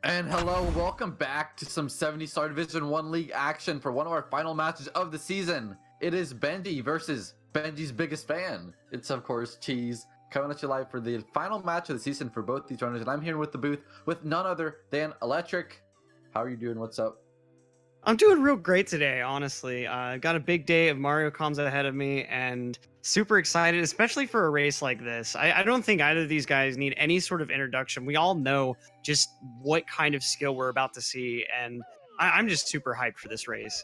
And hello, welcome back to some 70-star Division 1 League action for one of our final matches of the season. It is Benji versus Benji's biggest fan. It's, of course, Cheese, coming at you live for the final match of the season for both these runners. And I'm here with the booth with none other than Electric. How are you doing? What's up? I'm doing real great today, honestly. Got a big day of Mario comms ahead of me and super excited, especially for a race like this. I don't think either of these guys need any sort of introduction. We all know just what kind of skill we're about to see, and I'm just super hyped for this race.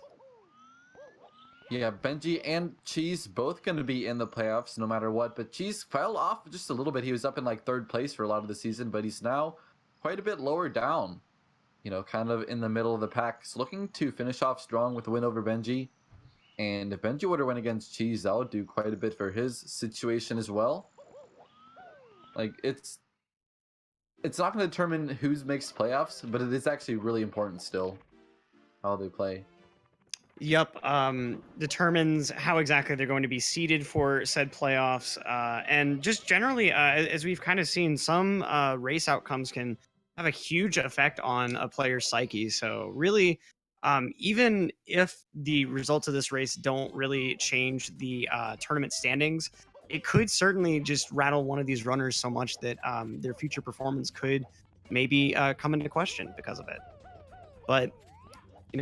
Yeah, Benji and Cheese both going to be in the playoffs no matter what, but Cheese fell off just a little bit. He was up in like third place for a lot of the season, but he's now quite a bit lower down. You know, kind of in the middle of the pack. So looking to finish off strong with a win over Benji. And if Benji were to win against Cheese, that would do quite a bit for his situation as well. Like, it's not going to determine who makes playoffs, but it is actually really important still how they play. Yep, determines how exactly they're going to be seeded for said playoffs. And just generally, as we've kind of seen, some race outcomes can have a huge effect on a player's psyche. So really, even if the results of this race don't really change the tournament standings, it could certainly just rattle one of these runners so much that their future performance could maybe come into question because of it. But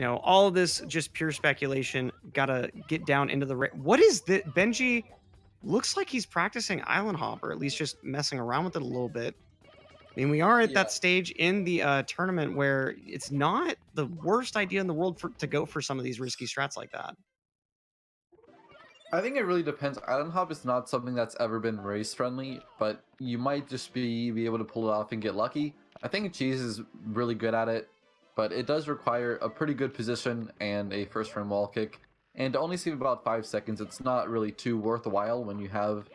all of this just pure speculation. Gotta get down into the what is that? Benji looks like he's practicing island hop, or at least just messing around with it a little bit. I mean, we are at that stage in the tournament where it's not the worst idea in the world to go for some of these risky strats like that. I think it really depends. Island Hop is not something that's ever been race friendly, but you might just be able to pull it off and get lucky. I think Cheese is really good at it, but it does require a pretty good position and a first frame wall kick. And to only save about 5 seconds, it's not really too worthwhile when you have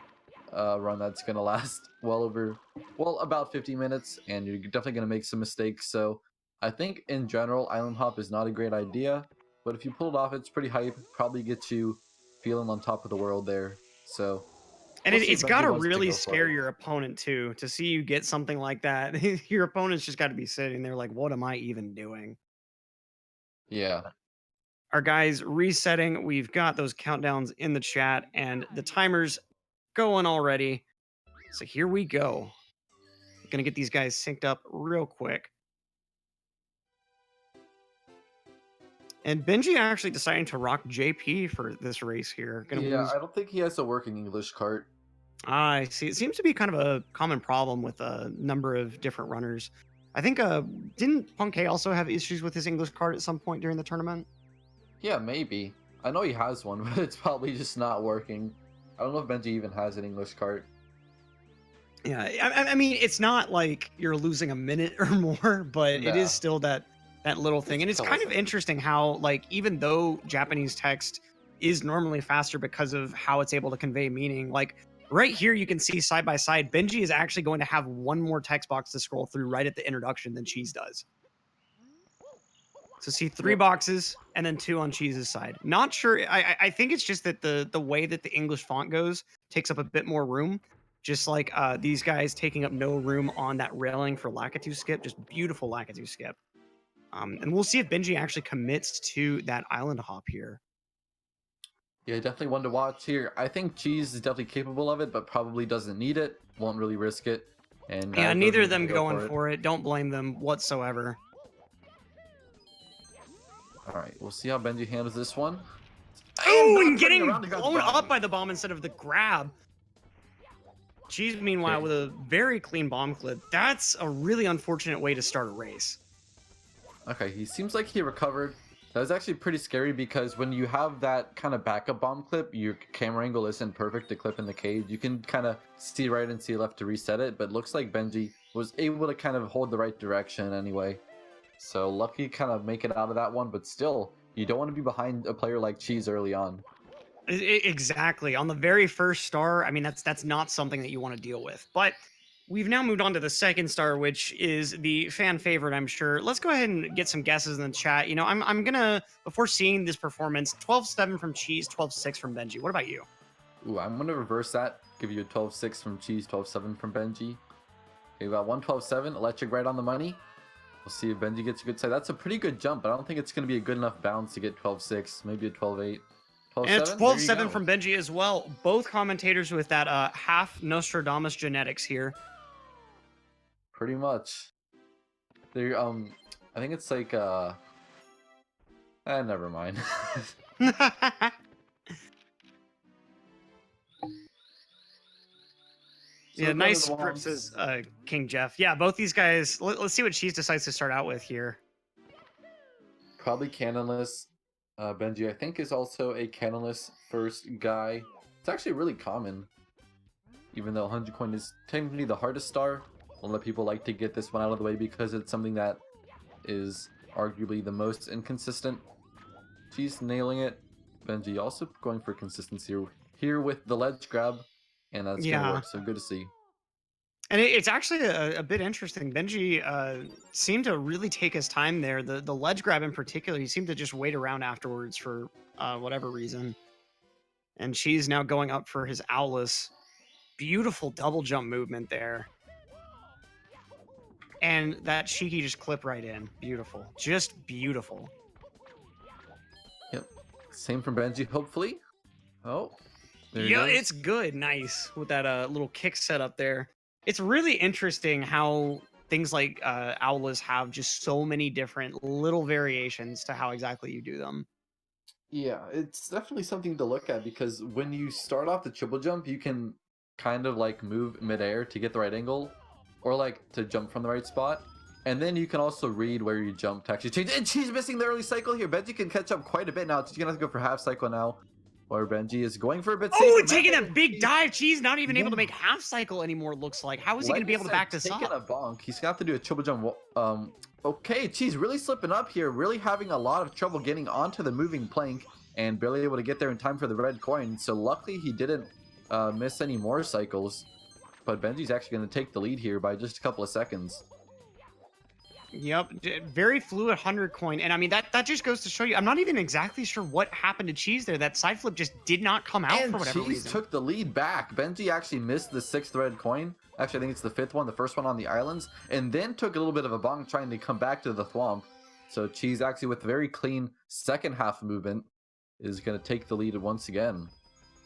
a run that's going to last about 50 minutes, and you're definitely going to make some mistakes. So I think in general, Island Hop is not a great idea, but if you pull it off, it's pretty hype. Probably get you feeling on top of the world there. So And we'll see if it's got Benji to wants to really go for scare it. your opponent too to see you get something like that. Your opponent's just got to be sitting there like, what am I even doing? Yeah. Our guys resetting. We've got those countdowns in the chat and the timers going already. So here we go. Gonna get these guys synced up real quick. And Benji actually deciding to rock JP for this race here. Gonna Yeah, lose. I don't think he has a working English cart. I see. It seems to be kind of a common problem with a number of different runners. I think didn't Punkay also have issues with his English card at some point during the tournament? Yeah, maybe. I know he has one, but it's probably just not working. I don't know if Benji even has an English cart. Yeah, I mean, it's not like you're losing a minute or more, but it is Nah, still that little thing. And it's couple kind of seconds. interesting how, like, even though Japanese text is normally faster because of how it's able to convey meaning, like right here you can see side by side, Benji is actually going to have one more text box to scroll through right at the introduction than Cheese does. So see 3 boxes and then 2 on Cheese's side. Not sure. I think it's just that the way that the English font goes takes up a bit more room. Just like these guys taking up no room on that railing for Lakitu skip. Just beautiful Lakitu skip. And we'll see if Benji actually commits to that island hop here. Yeah, definitely one to watch here. I think Cheese is definitely capable of it, but probably doesn't need it. Won't really risk it. And Yeah, neither neither of of them them go going for it. for it. Don't blame them whatsoever. All right, we'll see how Benji handles this one. Oh, and not turning getting around, he got blown up bounty. by the bomb instead of the grab. Cheese, meanwhile, Okay. with a very clean bomb clip. That's a really unfortunate way to start a race. Okay, he seems like he recovered. That was actually pretty scary because when you have that kind of backup bomb clip, your camera angle isn't perfect to clip in the cage. You can kind of see right and see left to reset it, but looks like Benji was able to kind of hold the right direction anyway. So lucky kind of make it out of that one, but still, you don't want to be behind a player like Cheese early on. Exactly. On the very first star, I mean, that's not something that you want to deal with. But we've now moved on to the second star, which is the fan favorite, I'm sure. Let's go ahead and get some guesses in the chat. I'm gonna, before seeing this performance, 12-7 from Cheese, 12-6 from Benji. What about you? Ooh, I'm going to reverse that. Give you a 12-6 from Cheese, 12-7 from Benji. Okay, we got 112-7, Electric right on the money. We'll see if Benji gets a good side. That's a pretty good jump, but I don't think it's going to be a good enough bounce to get 12-6, maybe a 12-8. And it's 12-7? There you 12-7 go. from Benji as well. Both commentators with that half Nostradamus genetics here. Pretty much. They're, I think it's like, never mind. So Yeah, we're going to nice the script, Womps. says King Jeff. Yeah, both these guys. Let's see what Cheese decides to start out with here. Probably canonless. Benji, I think, is also a canonless first guy. It's actually really common. Even though 100 coin is technically the hardest star, a lot of people like to get this one out of the way because it's something that is arguably the most inconsistent. She's nailing it. Benji also going for consistency here with the ledge grab, and that's gonna Yeah. work, so good to see. And it's actually a bit interesting. Benji seemed to really take his time there. The ledge grab in particular, he seemed to just wait around afterwards for whatever reason. And she's now going up for his Owlus. Beautiful double jump movement there. And that cheeky just clip right in. Beautiful. Just beautiful. Yep. Same from Benji, hopefully. Oh. There he Yeah, goes. it's good. Nice. With that little kick set up there. It's really interesting how things like Owlus have just so many different little variations to how exactly you do them. Yeah, it's definitely something to look at because when you start off the triple jump, you can kind of like move midair to get the right angle or like to jump from the right spot. And then you can also read where you jump to actually change. And she's missing the early cycle here. Benji can catch up quite a bit now. She's going to have to go for half cycle now. Or Benji is going for a bit safer. Oh, taking a big dive. Cheese not even able to Yeah. make half cycle anymore, looks like. How is he going to be able to back this taking up? a bonk. He's going to have to do a triple jump. Okay, Cheese really slipping up here. Really having a lot of trouble getting onto the moving plank and barely able to get there in time for the red coin. So luckily he didn't miss any more cycles. But Benji's actually going to take the lead here by just a couple of seconds. Yep, very fluid 100 coin. And I mean, that just goes to show you, I'm not even exactly sure what happened to Cheese there. That side flip just did not come out for whatever Cheese reason. took the lead back. Benji actually missed the 6th red coin. Actually, I think it's the 5th one, the first one on the islands. And then took a little bit of a bonk trying to come back to the thwomp. So Cheese actually with very clean second half movement is going to take the lead once again.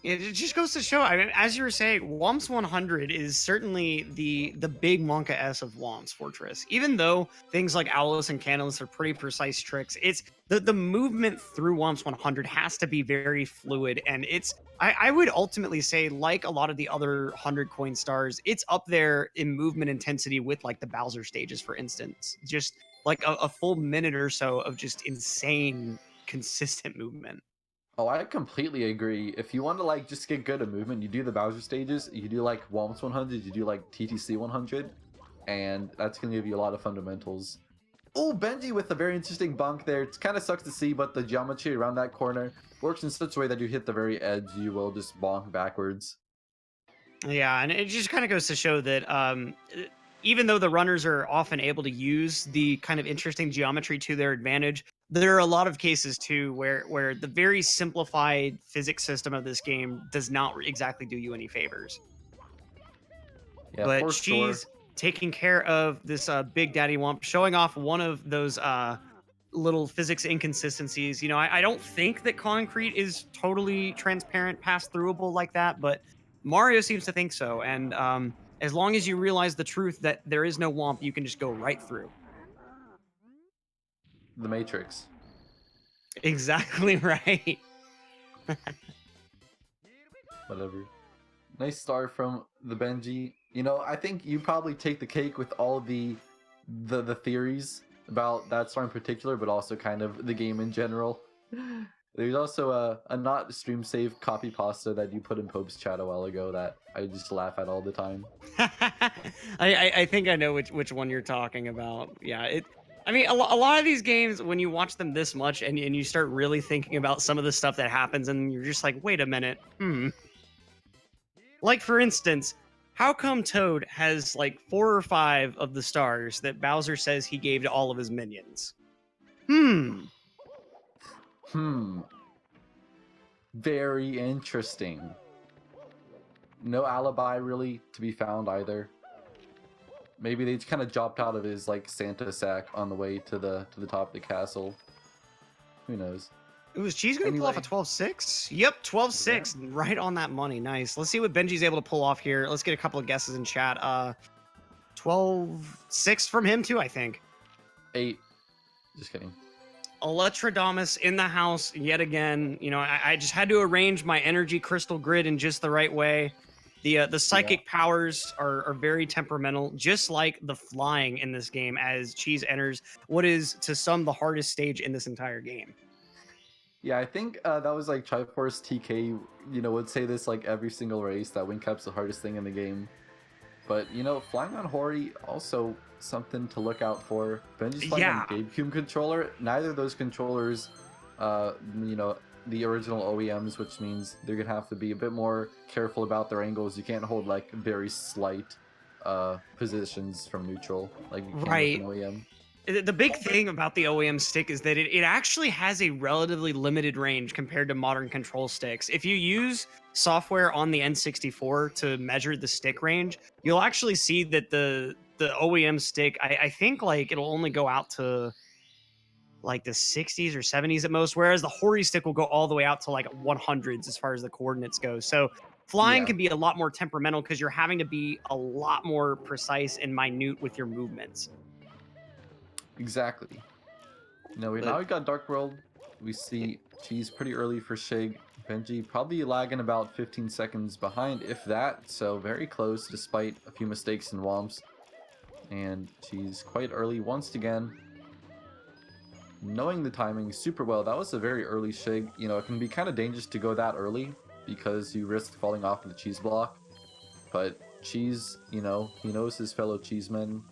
It just goes to show, I mean, as you were saying, Womps 100 is certainly the big Monka S of Womps Fortress. Even though things like Owlus and Canalus are pretty precise tricks, it's the movement through Womps 100 has to be very fluid. And it's, I would ultimately say, like a lot of the other 100 coin stars, it's up there in movement intensity with like the Bowser stages, for instance. Just like a full minute or so of just insane, consistent movement. Oh, I completely agree. If you want to like just get good at movement, you do the Bowser stages, you do like Womps 100, you do like TTC 100, and that's going to give you a lot of fundamentals. Oh, Benji with a very interesting bonk there. It kind of sucks to see, but the geometry around that corner works in such a way that you hit the very edge, you will just bonk backwards. Yeah, and it just kind of goes to show that even though the runners are often able to use the kind of interesting geometry to their advantage, there are a lot of cases too where the very simplified physics system of this game does not exactly do you any favors. Yeah, But for she's sure. taking care of this Big Daddy Wump, showing off one of those little physics inconsistencies. You know, I don't think that concrete is totally transparent, pass-throughable like that, but Mario seems to think so. And as long as you realize the truth that there is no Womp, you can just go right through. The Matrix. Exactly right. Whatever. Nice start from the Benji. You know, I think you probably take the cake with all the theories about that star in particular, but also kind of the game in general. There's also a not stream safe copy pasta that you put in Pope's chat a while ago that I just laugh at all the time. I think I know which one you're talking about. Yeah, I mean, a lot of these games, when you watch them this much and you start really thinking about some of the stuff that happens, and you're just like, wait a minute, Like, for instance, how come Toad has like 4 or 5 of the stars that Bowser says he gave to all of his minions? Very interesting. No alibi really to be found either. Maybe they kind of dropped out of his like Santa sack on the way to the top of the castle. Who knows? It was Cheese going to pull off a Anyway, 12-6? Yep, yeah, 12-6. Right on that money. Nice. Let's see what Benji's able to pull off here. Let's get a couple of guesses in chat. 12-6 from him too, I think. 8. Just kidding. Electrodamus in the house yet again. You know, I just had to arrange my energy crystal grid in just the right way. The Yeah. psychic powers are very temperamental, just like the flying in this game as Cheese enters what is to some the hardest stage in this entire game. Yeah, I think that was like Triforce TK, would say this like every single race that wind cap's the hardest thing in the game. But flying on Hori also something to look out for. Benji's flying on Yeah, GameCube controller. Neither of those controllers, the original OEMs, which means they're gonna have to be a bit more careful about their angles. You can't hold like very slight positions from neutral like you can with an right. OEM. The big thing about the OEM stick is that it actually has a relatively limited range compared to modern control sticks. If you use software on the N64 to measure the stick range, you'll actually see that the OEM stick, I think like it'll only go out to like the 60s or 70s at most, whereas the Hori stick will go all the way out to like 100s as far as the coordinates go. So flying Yeah, can be a lot more temperamental because you're having to be a lot more precise and minute with your movements. exactly. But Now we got Dark World. We see Cheese pretty early for Shig. Benji probably lagging about 15 seconds behind, if that, so very close despite a few mistakes in Womps. And Cheese quite early once again. Knowing the timing super well, that was a very early Shig. It can be kind of dangerous to go that early because you risk falling off of the cheese block. But Cheese, he knows his fellow cheesemen,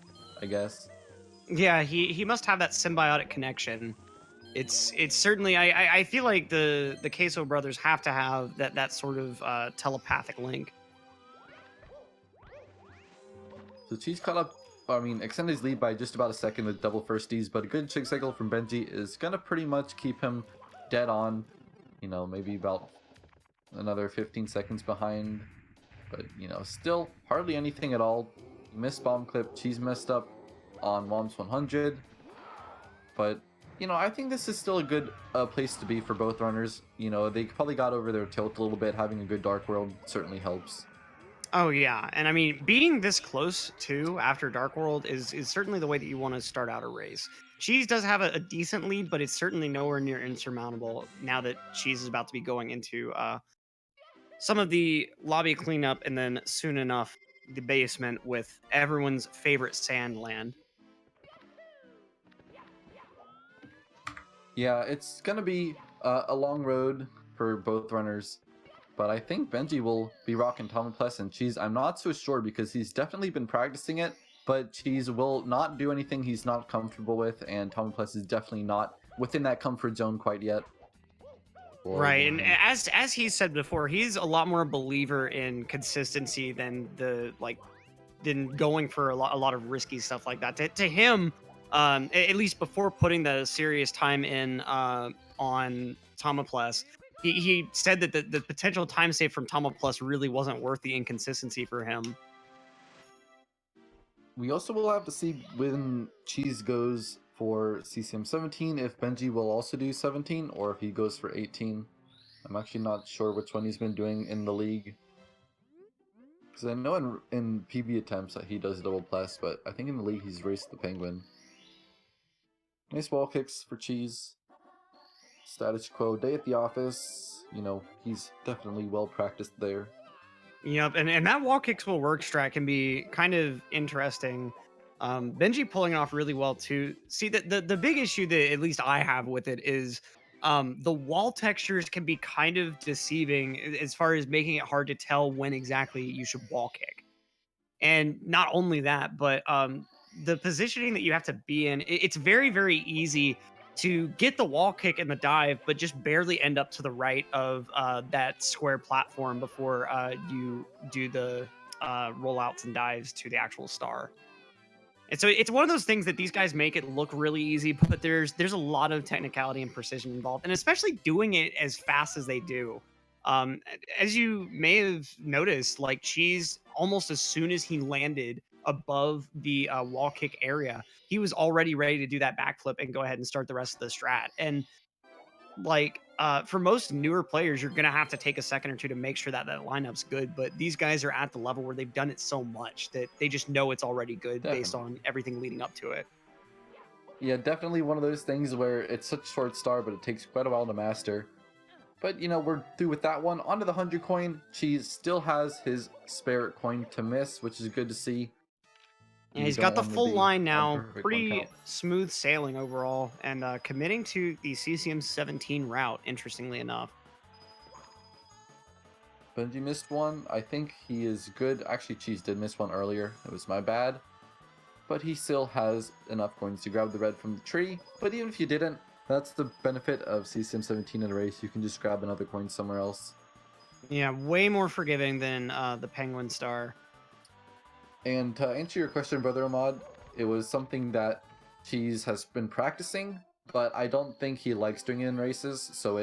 I guess. yeah, he must have that symbiotic connection. It's certainly I feel like the Queso brothers have to have that sort of telepathic link. So Cheese caught up, I mean, extended his lead by just about a second with double firsties, but a good Shig cycle from Benji is gonna pretty much keep him dead on, maybe about another 15 seconds behind. But, still hardly anything at all. Missed bomb clip, Cheese messed up on Womps 100. But, I think this is still a good place to be for both runners. They probably got over their tilt a little bit. Having a good Dark World certainly helps. Oh yeah, and I mean being this close too after Dark World is certainly the way that you want to start out a race. Cheese does have a decent lead, but it's certainly nowhere near insurmountable now that Cheese is about to be going into some of the lobby cleanup and then soon enough the basement with everyone's favorite sand land. Yeah, it's gonna be a long road for both runners, but I think Benji will be rocking Tomoplus and Cheese. I'm not so sure because he's definitely been practicing it, but Cheese will not do anything he's not comfortable with, and Tomoplus is definitely not within that comfort zone quite yet. Boy, Right, boy, and him. as he said before, he's a lot more a believer in consistency than than going for a lot of risky stuff like that. To him, at least before putting the serious time in on Tomoplus, he said that the potential time save from Tomoplus really wasn't worth the inconsistency for him. We also will have to see when Cheese goes for CCM 17 if Benji will also do 17 or if he goes for 18. I'm actually not sure which one he's been doing in the league. Because I know in PB attempts that he does double plus, but I think in the league he's raced the Penguin. Nice wall kicks for Cheese. Status quo day at the office. He's definitely well practiced there. Yep, and that wall kicks will work strat can be kind of interesting. Benji pulling it off really well too. See that the big issue that at least I have with it is the wall textures can be kind of deceiving as far as making it hard to tell when exactly you should wall kick. And not only that, but the positioning that you have to be in, it's very, very easy to get the wall kick and the dive, but just barely end up to the right of that square platform before you do the rollouts and dives to the actual star. And so it's one of those things that these guys make it look really easy, but there's a lot of technicality and precision involved, and especially doing it as fast as they do. As you may have noticed, like Cheese, almost as soon as he landed, above the wall kick area, he was already ready to do that backflip and go ahead and start the rest of the strat. And like for most newer players, you're gonna have to take a second or two to make sure that that lineup's good. But these guys are at the level where they've done it so much that they just know it's already good based Definitely. on everything leading up to it. Yeah, definitely one of those things where it's such a short star, but it takes quite a while to master. But you know, we're through with that one. Onto the 100 coin. Cheese still has his spare coin to miss, which is good to see. Yeah, You he's don't got the want to full be line one now. perfect one Pretty count. smooth sailing overall, and committing to the CCM 17 route. Interestingly enough. Benji missed one. I think he is good. Actually, Cheese did miss one earlier. It was my bad. But he still has enough coins to grab the red from the tree. But even if you didn't, that's the benefit of CCM 17 in a race. You can just grab another coin somewhere else. Yeah, way more forgiving than the Penguin Star. And to answer your question, Brother Ahmad, it was something that Cheese has been practicing, but I don't think he likes doing it in races, so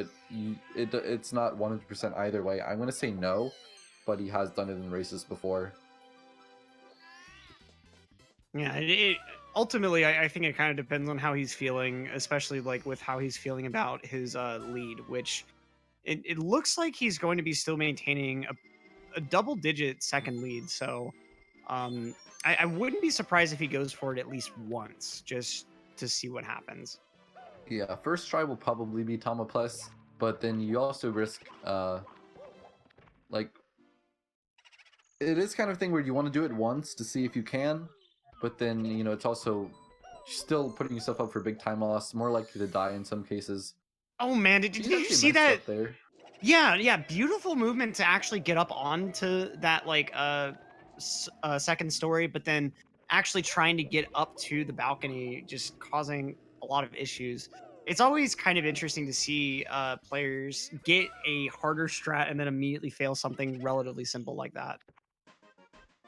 it's not 100% either way. I'm going to say no, but he has done it in races before. Yeah, ultimately, I think it kind of depends on how he's feeling, especially like with how he's feeling about his lead, which it looks like he's going to be still maintaining a double-digit second lead. So I wouldn't be surprised if he goes for it at least once, just to see what happens. Yeah, first try will probably be Tama Plus, but then you also risk, like, it is kind of thing where you want to do it once to see if you can, but then, you know, it's also still putting yourself up for big time loss, more likely to die in some cases. Oh man, did She's you actually see messed that? up there. Yeah, yeah, beautiful movement to actually get up onto that like second story, but then actually trying to get up to the balcony, just causing a lot of issues. It's always kind of interesting to see players get a harder strat and then immediately fail something relatively simple like that.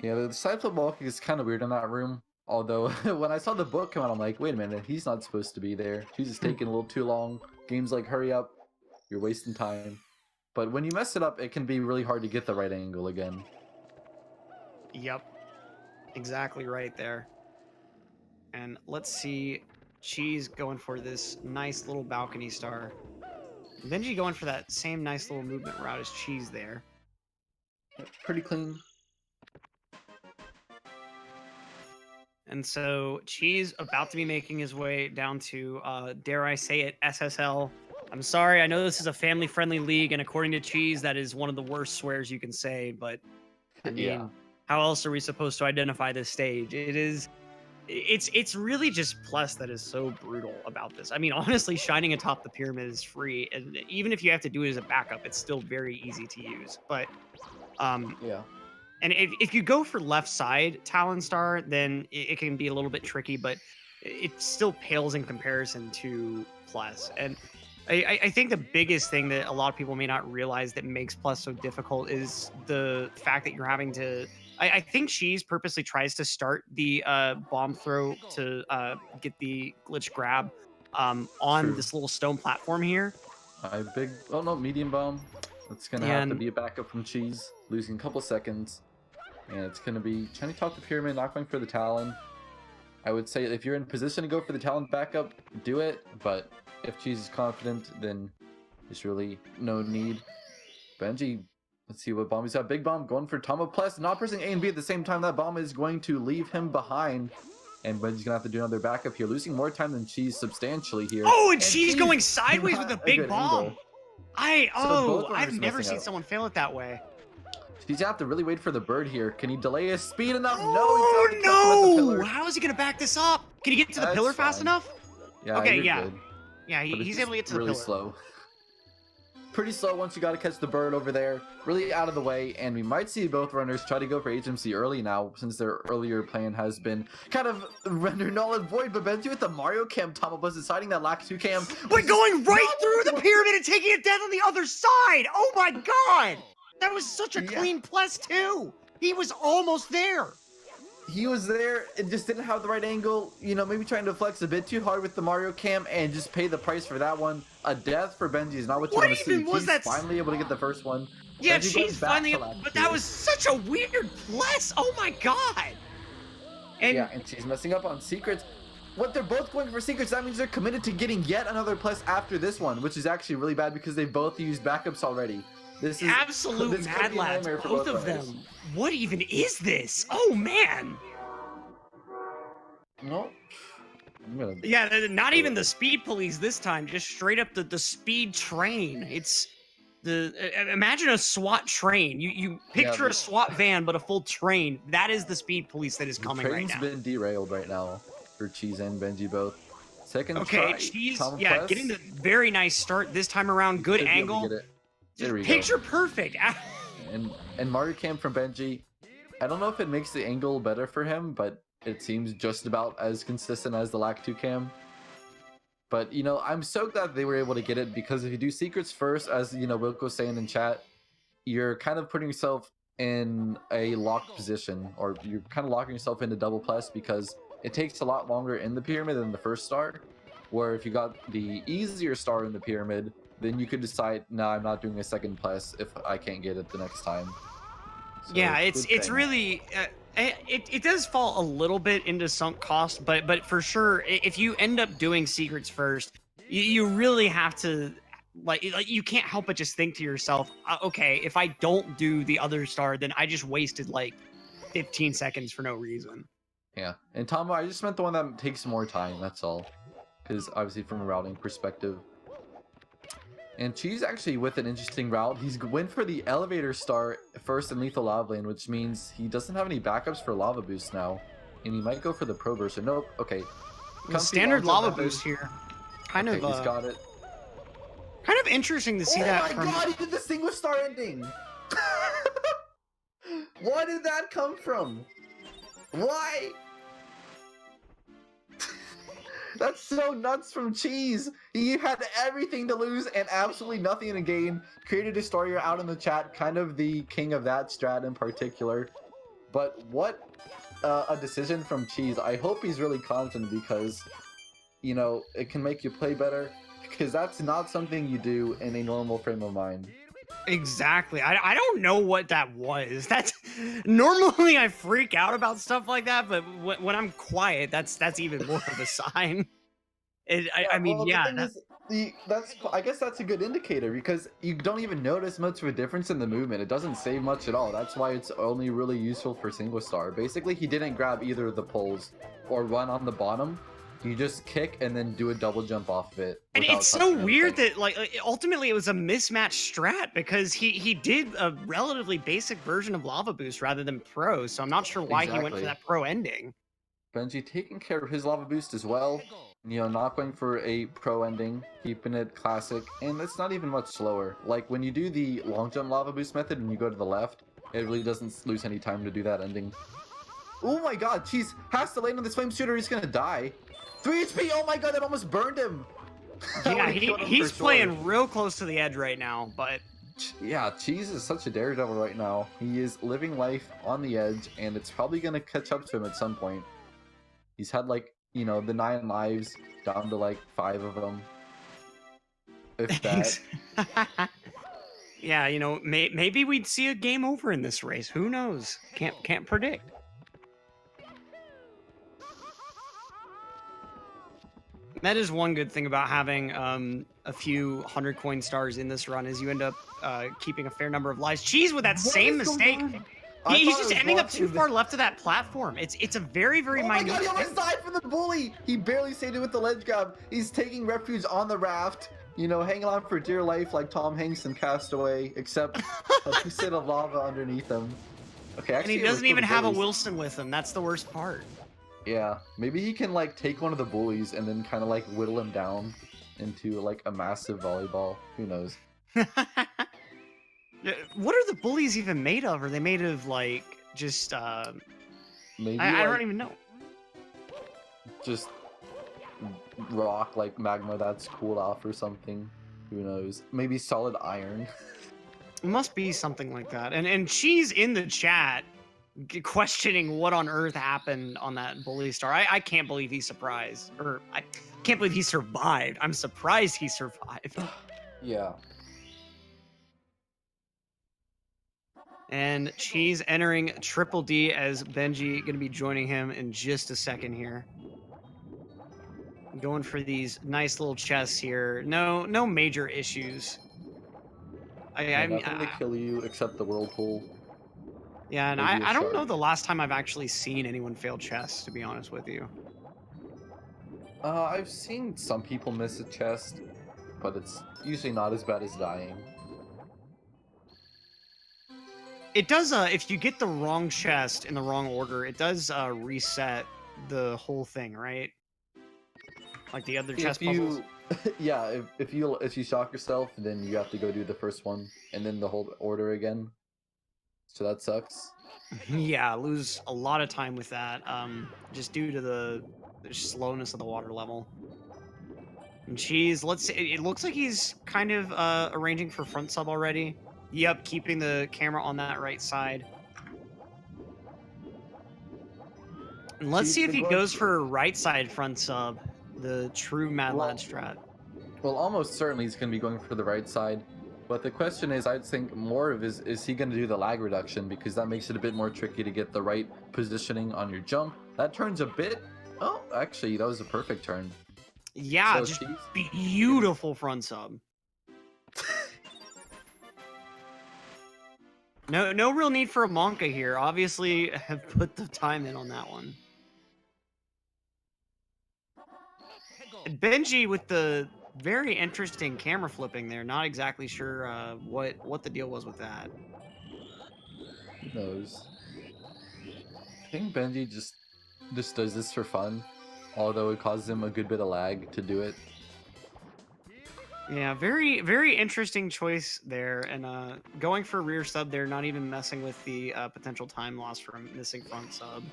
Yeah, the side flip walking is kind of weird in that room. Although, when I saw the book come out, I'm like, wait a minute, he's not supposed to be there. He's just taking a little too long. Game's like, hurry up, you're wasting time. But when you mess it up, it can be really hard to get the right angle again. Yep, exactly right there. And let's see, Cheese going for this nice little balcony star. Benji going for that same nice little movement route as Cheese there. Pretty clean. And so Cheese about to be making his way down to, dare I say it, SSL. I'm sorry, I know this is a family-friendly league, and according to Cheese, that is one of the worst swears you can say, but I Yeah. mean, how else are we supposed to identify this stage? It's really just Plus that is so brutal about this. I mean, honestly, shining atop the pyramid is free, and even if you have to do it as a backup, it's still very easy to use. But um, Yeah. and if you go for left side Talon Star, then it can be a little bit tricky, but it still pales in comparison to Plus. And I think the biggest thing that a lot of people may not realize that makes Plus so difficult is the fact that you're having to. I think Cheese purposely tries to start the bomb throw to get the glitch grab on True. this little stone platform here. Oh no, medium bomb. It's gonna have to And be a backup from Cheese, losing a couple seconds. And it's gonna be trying to top the pyramid, not going for the Talon. I would say if you're in position to go for the Talon backup, do it. But if Cheese is confident, then there's really no need. Benji, let's see what bomb he's got. Big bomb going for Tama Plus, not pressing A and B at the same time. That bomb is going to leave him behind. And Benji's gonna have to do another backup here, losing more time than Cheese substantially here. oh, and And Cheese Cheese, going sideways with not a a big good bomb. angle. So both I've runners never missing seen out. someone fail it that way. He's gonna have to really wait for the bird here. Can he delay his speed enough? No, he's gonna have to catch him at the Oh pillar. no! How is he gonna back this up? Can he get to the That's pillar fast fine. enough? Yeah, Okay, you're yeah, good. yeah. But it's He's just able to get to the really pillar. slow. Pretty slow once you gotta catch the bird over there. Really out of the way, and we might see both runners try to go for HMC early now, since their earlier plan has been kind of rendered null and void. But Benji with the Mario Cam Tama was deciding that Lack 2 Cam. But going right through the pyramid and taking it down on the other side! Oh my god! That was such a clean plus too! He was almost there! He was there, it just didn't have the right angle, you know, maybe trying to flex a bit too hard with the Mario Cam and just pay the price for that one. A death for Benji is not what you What want to see. even was He's that? finally able to get the first one. Yeah, Benji going Cheese back finally, to last but that here. was such a weird plus! Oh my god! And and she's messing up on secrets. What, they're both going for secrets? That means they're committed to getting yet another plus after this one, which is actually really bad because they both used backups already. This absolute could mad be a lads, nightmare for both of runners. them. What even is this? Oh man. No. Yeah, not even the speed police this time, just straight up the speed train. It's the imagine a SWAT train. You picture a SWAT van, but a full train. That is the speed police that is The coming right train's now. been derailed right now for Cheese and Benji both. Second Okay, try. Cheese, Tom yeah, Press. getting the very nice start this time around. Good Should be able to angle. get it. Just There we picture go. perfect. And Mario Cam from Benji. I don't know if it makes the angle better for him, but it seems just about as consistent as the Lac 2 cam. But you know, I'm so glad they were able to get it, because if you do secrets first, as you know, Wilco saying in chat, you're kind of putting yourself in a locked position, or you're kind of locking yourself into double plus, because it takes a lot longer in the pyramid than the first star. Where if you got the easier star in the pyramid, then you could decide, no, I'm not doing a second plus if I can't get it the next time. So, yeah, it's good thing. really it does fall a little bit into sunk cost, but for sure, if you end up doing secrets first, you really have to like you can't help but just think to yourself, okay, if I don't do the other star, then I just wasted like 15 seconds for no reason. Yeah, and Tomo, I just meant the one that takes more time, that's all. Because obviously from a routing perspective. And Cheese actually with an interesting route. He's went for the elevator star first in Lethal Lava Lane, which means he doesn't have any backups for Lava Boost now. And he might go for the Pro version. Nope, okay. The standard lava method. boost here. Kind Okay, of he's got it. kind of interesting to see that Oh my god, he did the single star ending! Why did that come from? Why? That's so nuts from Cheese. He had everything to lose and absolutely nothing to gain. Created Destroyer out in the chat, kind of the king of that strat in particular. But what a decision from Cheese. I hope he's really confident, because, you know, it can make you play better. Because that's not something you do in a normal frame of mind. Exactly. I don't know what that was. That's normally I freak out about stuff like that, but when I'm quiet, that's even more of a sign. I mean, well, yeah. the thing is, I guess that's a good indicator, because you don't even notice much of a difference in the movement. It doesn't save much at all. That's why it's only really useful for single star. Basically, he didn't grab either of the poles or run on the bottom. You just kick and then do a double jump off of it. And it's so weird that like ultimately it was a mismatched strat, because he did a relatively basic version of Lava Boost rather than Pro, so I'm not sure why he went for that Pro ending. Benji taking care of his Lava Boost as well. You know, not going for a Pro ending, keeping it classic, and it's not even much slower. Like when you do the long jump Lava Boost method and you go to the left, it really doesn't lose any time to do that ending. Oh my god, Cheese has to land on this flame shooter, he's gonna die. 3 HP, oh my god, that almost burned him! Yeah, he's playing real close to the edge right now, but... Yeah, Cheese is such a daredevil right now. He is living life on the edge, and it's probably gonna catch up to him at some point. He's had like, you know, the 9 lives down to like 5 of them. If that. Yeah, you know, maybe we'd see a game over in this race. Who knows? Can't predict. That is one good thing about having a few 100 coin stars in this run, is you end up keeping a fair number of lives. Cheese with that same mistake. He's just ending up too far left of that platform. It's a very minute. Oh my god, he almost died from the bully! He barely saved it with the ledge grab. He's taking refuge on the raft, you know, hanging on for dear life like Tom Hanks in Castaway, except a pit of lava underneath him. Okay, actually, and he doesn't even have a Wilson with him. That's the worst part. Yeah, maybe he can like take one of the bullies and then kind of like whittle him down into like a massive volleyball. Who knows? What are the bullies even made of? Are they made of like just maybe I don't even know. Just rock, like magma that's cooled off or something. Who knows? Maybe solid iron. It must be something like that. And she's in the chat questioning what on earth happened on that bully star. I can't believe he's surprised, or I can't believe he survived. I'm surprised he survived. Yeah. And Cheese entering Triple D as Benji going to be joining him in just a second here. Going for these nice little chests here. No major issues. Yeah, nothing to kill you except the whirlpool. Yeah, and Maybe a I don't know shark. the last time I've actually seen anyone fail chests, to be honest with you. I've seen some people miss a chest, but it's usually not as bad as dying. It does, if you get the wrong chest in the wrong order, it does reset the whole thing, right? Like the other chest If puzzles. you, yeah, if you shock yourself, then you have to go do the first one and then the whole order again. So that sucks. Yeah, lose a lot of time with that, just due to the slowness of the water level. And Cheese, let's see, it looks like he's kind of arranging for front sub already. Yep, keeping the camera on that right side. And let's She's see if been he going goes for right side front sub, the true Mad Lad well. strat. Well, almost certainly he's going to be going for the right side. But the question is, I'd think more of is he going to do the lag reduction, because that makes it a bit more tricky to get the right positioning on your jump. That turns a bit. Oh, actually, that was a perfect turn. Yeah, So just she's beautiful front sub. No real need for a Monka here. Obviously, have put the time in on that one. And Benji with the very interesting camera flipping there. Not exactly sure what the deal was with that. Who knows? I think Benji just does this for fun, although it causes him a good bit of lag to do it. Yeah, very interesting choice there, and going for rear sub there, not even messing with the potential time loss from missing front sub.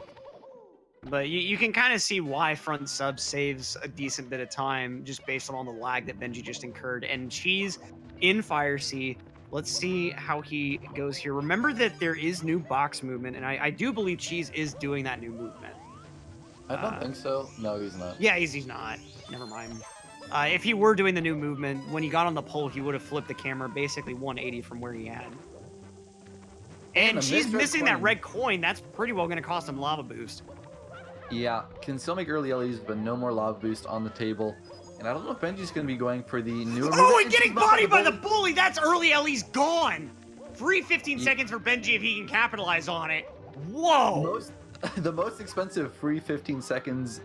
But you can kind of see why front sub saves a decent bit of time just based on all the lag that Benji just incurred. And Cheese in Fire Sea, let's see how he goes here. Remember that there is new box movement, and I do believe Cheese is doing that new movement. I don't think so. No, he's not. Yeah, he's not. Never mind. If he were doing the new movement, when he got on the pole, he would have flipped the camera basically 180 from where he had. And a she's missed red missing that coin. red coin. That's pretty well going to cost him lava boost. Yeah, can still make early LEs, but no more lava boost on the table. And I don't know if Benji's going to be going for the newer Oh, movement. and getting bodied by the bully. That's early Ellie's gone. Free 15 seconds for Benji if he can capitalize on it. Whoa. The most expensive free 15 seconds,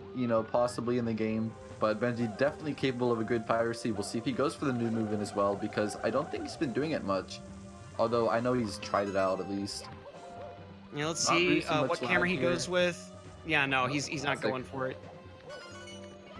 possibly in the game. But Benji definitely capable of a good fire seed. We'll see if he goes for the new movement as well, because I don't think he's been doing it much. Although I know he's tried it out at least. Yeah, let's Not see really so much what camera lag he here. goes with. Yeah, no, he's not Classic. going for it.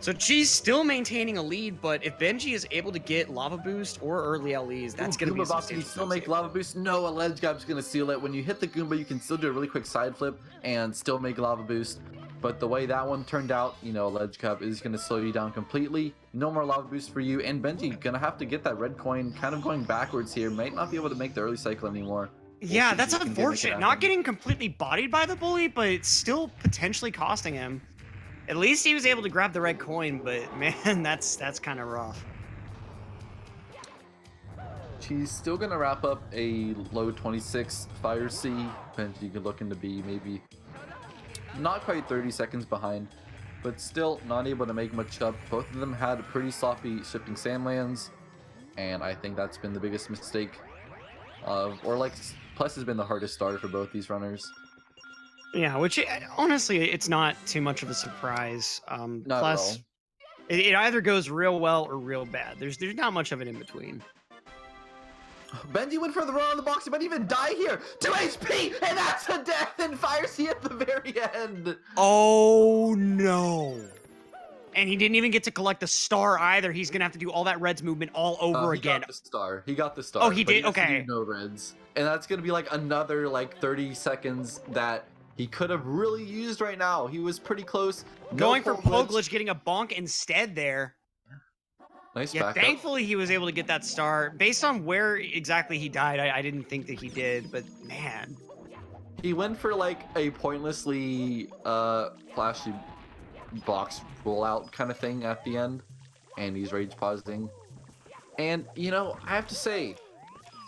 So Cheese still maintaining a lead, but if Benji is able to get lava boost or early LEs, that's going to be Goomba Box, substantial. can still make lava boost? No, a ledge gap's gonna seal it. When you hit the Goomba, you can still do a really quick side flip and still make lava boost. But the way that one turned out, ledge cap is gonna slow you down completely. No more lava boost for you, and Benji gonna have to get that red coin, kind of going backwards here. Might not be able to make the early cycle anymore. Yeah, that's Make it unfortunate. Not happen. getting completely bodied by the bully, but it's still potentially costing him. At least he was able to grab the red coin, but man, that's kind of rough. She's still gonna wrap up a low 26 fire C. Benji could looking to be maybe not quite 30 seconds behind, but still not able to make much up. Both of them had pretty sloppy shifting sandlands, and I think that's been the biggest mistake Plus has been the hardest starter for both these runners. Yeah, which honestly, it's not too much of a surprise. Not Plus, at all. it either goes real well or real bad. There's not much of it in between. Benji went for the run on the box. He might even die here. 2 HP, and that's a death, and Fire C at the very end. Oh no. And he didn't even get to collect the star either. He's gonna have to do all that Reds movement all over again. He got the star. He got the star. Oh, he but did? has to Okay. do no reds. And that's gonna be like another 30 seconds that he could have really used right now. He was pretty close. Going for Poe Glitch, getting a bonk instead there. Nice Yeah, backup. thankfully he was able to get that star. Based on where exactly he died, I didn't think that he did, but man. He went for a pointlessly flashy box rollout kind of thing at the end, and he's rage pausing. And I have to say,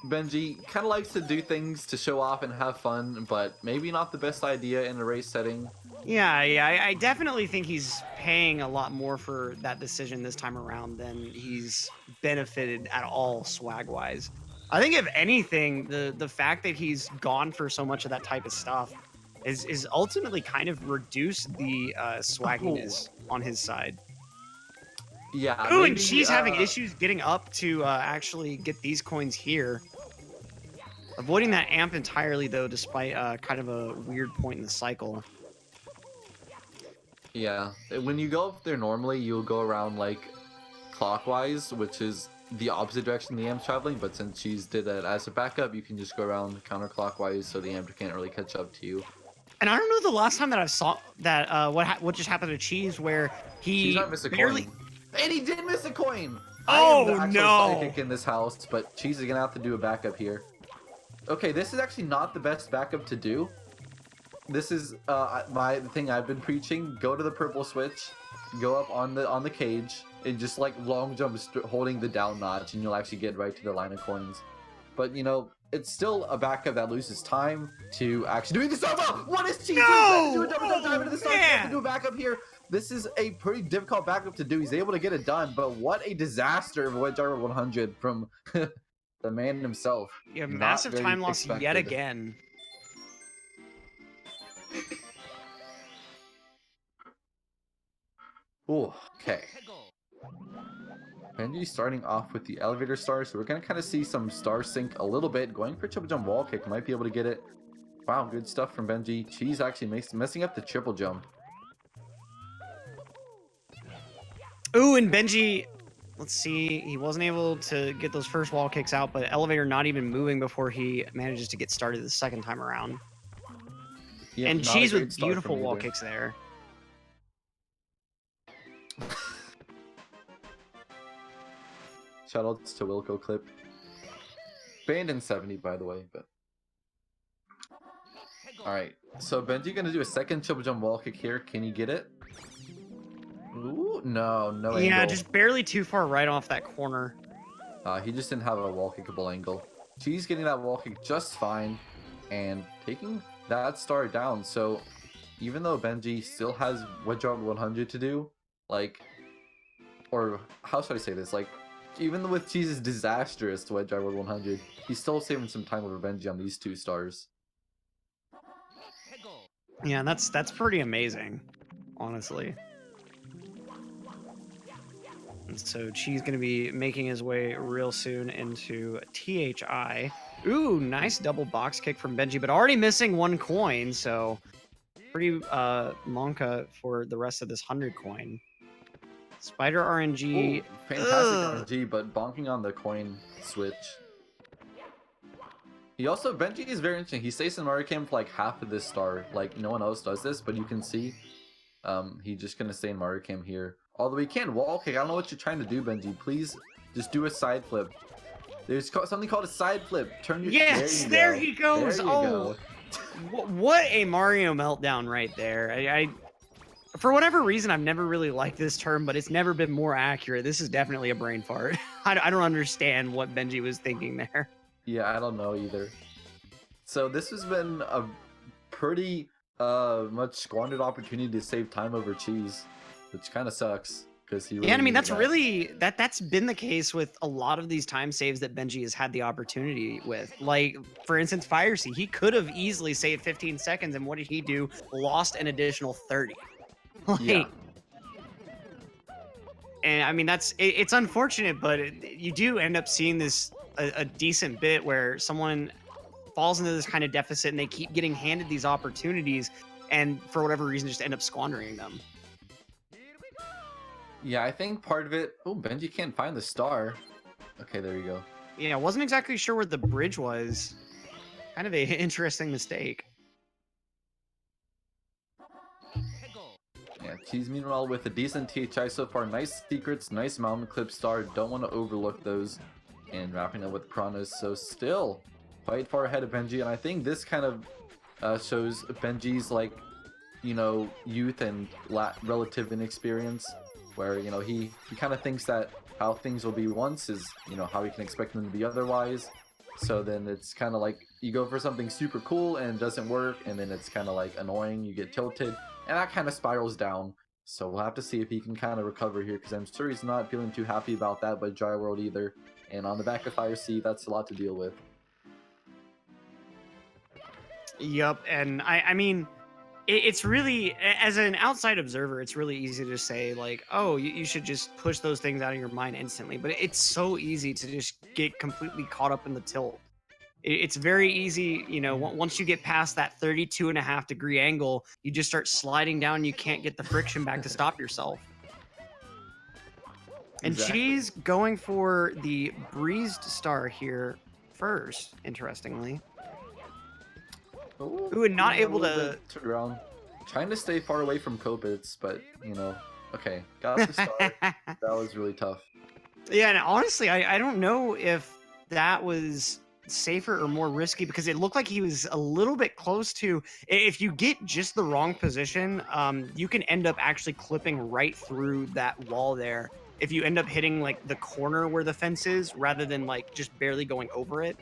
Benji kind of likes to do things to show off and have fun, but maybe not the best idea in a race setting. Yeah, yeah, I definitely think he's paying a lot more for that decision this time around than he's benefited at all swag-wise. I think if anything, the fact that he's gone for so much of that type of stuff is ultimately kind of reduced the Oh, swagginess on his side. yeah, Ooh, and maybe. she's having issues getting up to actually get these coins here. Avoiding that amp entirely, though, despite kind of a weird point in the cycle. Yeah, when you go up there normally, you'll go around like clockwise, which is the opposite direction the amp's traveling. But since she's did that as a backup, you can just go around counterclockwise, so the amp can't really catch up to you. And I don't know the last time that I saw that what just happened to Cheese where She's he not miss a barely. coin, and he did miss a coin. I am the Oh actual no! psychic in this house, but Cheese is gonna have to do a backup here. Okay, this is actually not the best backup to do. This is the thing I've been preaching. Go to the purple switch, go up on the cage, and just like long jump holding the down notch, and you'll actually get right to the line of coins. But you know, it's still a backup that loses time to actually doing the star. What is Cheese? No! Do a double jump dive into the star. You have to Man! do a backup here. This is a pretty difficult backup to do. He's able to get it done, but what a disaster of Wedge Driver 100 from the man himself. Yeah, Not massive very time loss yet expected. again. Ooh, okay. Benji starting off with the elevator star, so we're gonna kind of see some star sync a little bit. Going for triple jump wall kick, might be able to get it. Wow, good stuff from Benji. Cheese actually messing up the triple jump. Ooh, and Benji, let's see, he wasn't able to get those first wall kicks out, but elevator not even moving before he manages to get started the second time around. Yep, And not a Cheese great with start beautiful from wall either. kicks there. Shoutouts to Wilco clip. Banned in 70, by the way, but. Alright, so Benji gonna do a second triple jump wall kick here. Can he get it? Ooh, no Yeah, angle. just barely too far right off that corner. He just didn't have a wall kickable angle. Cheese getting that wall kick just fine and taking that star down. So even though Benji still has Wedge Driver 100 to do, like, or how should I say this? Like, even with Cheese's disastrous Wedge Driver 100, he's still saving some time over Benji on these two stars. Yeah, that's pretty amazing, honestly. And so Cheese going to be making his way real soon into THI. Ooh, nice double box kick from Benji, but already missing one coin, so pretty monka for the rest of this 100 coin. Spider RNG. Ooh, fantastic RNG, but bonking on the coin switch. He also, Benji is very interesting. He stays in Mario Cam for like half of this star. Like, no one else does this, but you can see he's just going to stay in Mario Cam here. Although he can't wall kick. I don't know what you're trying to do, Benji. Please just do a side flip. There's something called a side flip. Turn your... Yes, there he goes. There you go. What a Mario meltdown right there. I for whatever reason, I've never really liked this term, but it's never been more accurate. This is definitely a brain fart. I don't understand what Benji was thinking there. Yeah, I don't know either. So this has been a pretty much squandered opportunity to save time over Cheese, which kind of sucks because he. Really Yeah, I mean needed that's been the case with a lot of these time saves that Benji has had the opportunity with. Like, for instance, Fire Sea, he could have easily saved 15 seconds, and what did he do? Lost an additional 30. Like, yeah. And I mean it's unfortunate, but you do end up seeing this a decent bit where someone falls into this kind of deficit and they keep getting handed these opportunities, and for whatever reason just end up squandering them. Yeah, I think part of it... Oh, Benji can't find the star. Okay, there you go. Yeah, I wasn't exactly sure where the bridge was. Kind of a interesting mistake. Yeah, Cheese meanwhile with a decent THI so far. Nice secrets, nice mountain clip star. Don't want to overlook those. And wrapping up with Piranhas. So still quite far ahead of Benji. And I think this kind of shows Benji's, like, you know, youth and relative inexperience. Where, you know, he kind of thinks that how things will be once is, you know, how he can expect them to be otherwise. So then it's kind of like you go for something super cool and it doesn't work, and then it's kind of like annoying. You get tilted, and that kind of spirals down. So we'll have to see if he can kind of recover here, because I'm sure he's not feeling too happy about that, but Dry World either. And on the back of Fire Sea, that's a lot to deal with. Yup, and I mean, it's really, as an outside observer, it's really easy to say like, oh, you should just push those things out of your mind instantly. But it's so easy to just get completely caught up in the tilt. It's very easy, you know, once you get past that 32.5-degree angle, you just start sliding down. You can't get the friction back to stop yourself. And Exactly. she's going for the breezed star here first, interestingly. Oh, Ooh, and not getting a able little to. bit turned around. Trying to stay far away from Kopitz, but, you know, okay. Got the star. That was really tough. Yeah, and honestly, I don't know if that was safer or more risky, because it looked like he was a little bit close to. If you get just the wrong position, you can end up actually clipping right through that wall there. If you end up hitting like the corner where the fence is, rather than like just barely going over it.